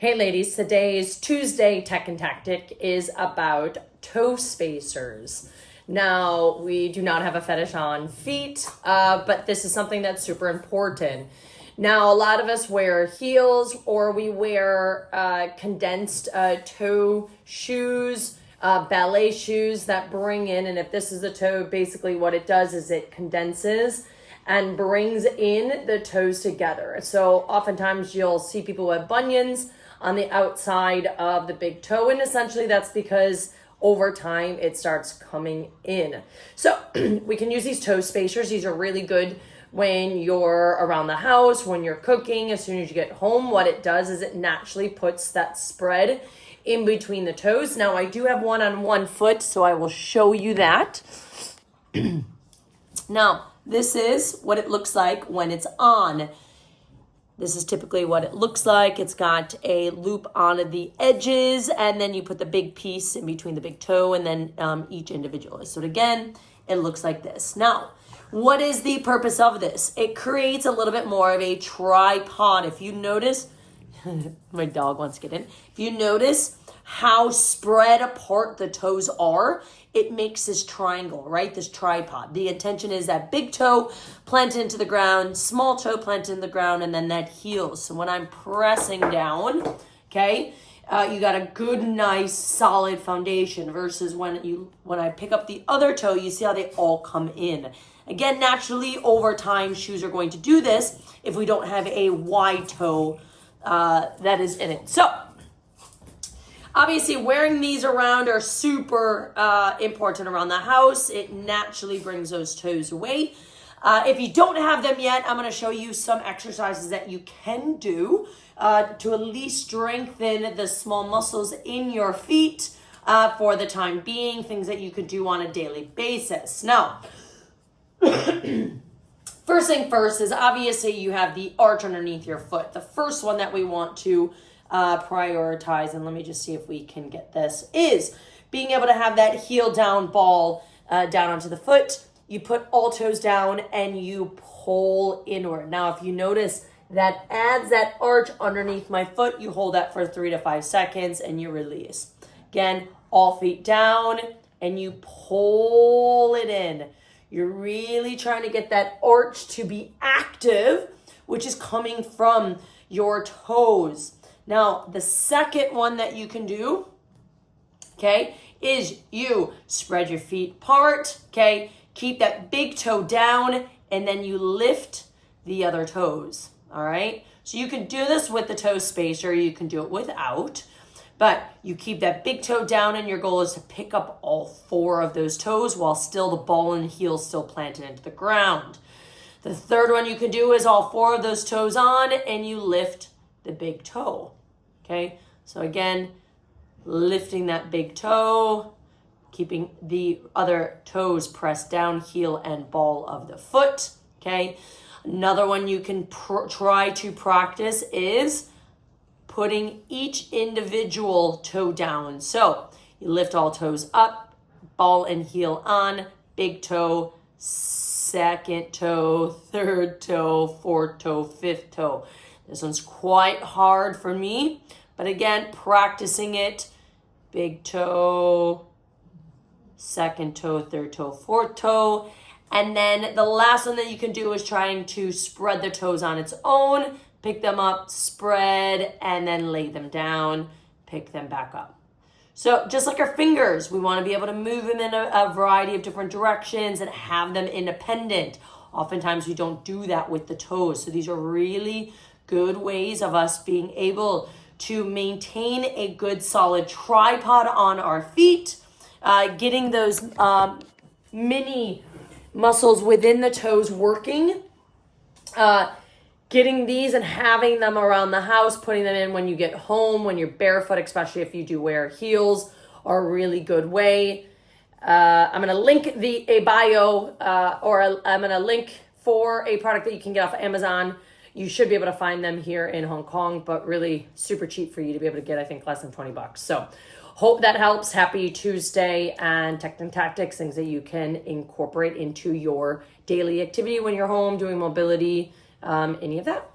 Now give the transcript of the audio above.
Hey ladies, today's Tuesday Tech and Tactic is about toe spacers. Now, we do not have a fetish on feet, but this is something that's super important. Now, a lot of us wear heels or we wear condensed toe shoes, ballet shoes that bring in, and if this is the toe, basically what it does is it condenses and brings in the toes together. So oftentimes you'll see people with bunions on the outside of the big toe, and essentially that's because over time it starts coming in. So we can use these toe spacers. These are really good when you're around the house, when you're cooking, as soon as you get home. What it does is it naturally puts that spread in between the toes. Now I do have one on one foot, so I will show you that. Now, this is what it looks like when it's on. This is typically what it looks like. It's got a loop on the edges, and then you put the big piece in between the big toe, and then each individual. So again, it looks like this. Now, what is the purpose of this? It creates a little bit more of a tripod. If you notice, my dog wants to get in. If you notice how spread apart the toes are, it makes this triangle, right? This tripod. The intention is that big toe planted into the ground, small toe planted in the ground, and then that heel. So when I'm pressing down, okay, you got a good, nice, solid foundation versus when I pick up the other toe, you see how they all come in. Again, naturally, over time, shoes are going to do this if we don't have a wide toe that is in it. So, obviously, wearing these around are super important around the house. It naturally brings those toes away. If you don't have them yet, I'm going to show you some exercises that you can do to at least strengthen the small muscles in your feet for the time being, things that you could do on a daily basis. Now, first thing first is obviously you have the arch underneath your foot. The first one that we want to prioritize, and let me just see if we can get this, is being able to have that heel down ball down onto the foot. You put all toes down and you pull inward. Now, if you notice, that adds that arch underneath my foot. You hold that for 3 to 5 seconds and you release. Again, all feet down and you pull it in. You're really trying to get that arch to be active, which is coming from your toes. Now, the second one that you can do, okay, is you spread your feet apart, okay, keep that big toe down, and then you lift the other toes, all right? So you can do this with the toe spacer, you can do it without, but you keep that big toe down, and your goal is to pick up all 4 of those toes while still the ball and heel still planted into the ground. The third one you can do is all 4 of those toes on, and you lift the big toe. Okay, so again, lifting that big toe, keeping the other toes pressed down, heel and ball of the foot. Okay, another one you can try to practice is putting each individual toe down. So you lift all toes up, ball and heel on, big toe, second toe, third toe, fourth toe, fifth toe. This one's quite hard for me, but again, practicing it, big toe, second toe, third toe, fourth toe. And then the last one that you can do is trying to spread the toes on its own, pick them up, spread, and then lay them down, pick them back up. So just like our fingers, we want to be able to move them in a variety of different directions and have them independent. Oftentimes we don't do that with the toes. So these are really good ways of us being able to maintain a good solid tripod on our feet, getting those mini muscles within the toes working, getting these and having them around the house, putting them in when you get home, when you're barefoot, especially if you do wear heels, are a really good way. I'm going to link a bio I'm going to link for a product that you can get off of Amazon. You should be able to find them here in Hong Kong, but really super cheap for you to be able to get, I think, less than $20. So hope that helps. Happy Tuesday, and Tech and Tactics, things that you can incorporate into your daily activity when you're home, doing mobility, any of that.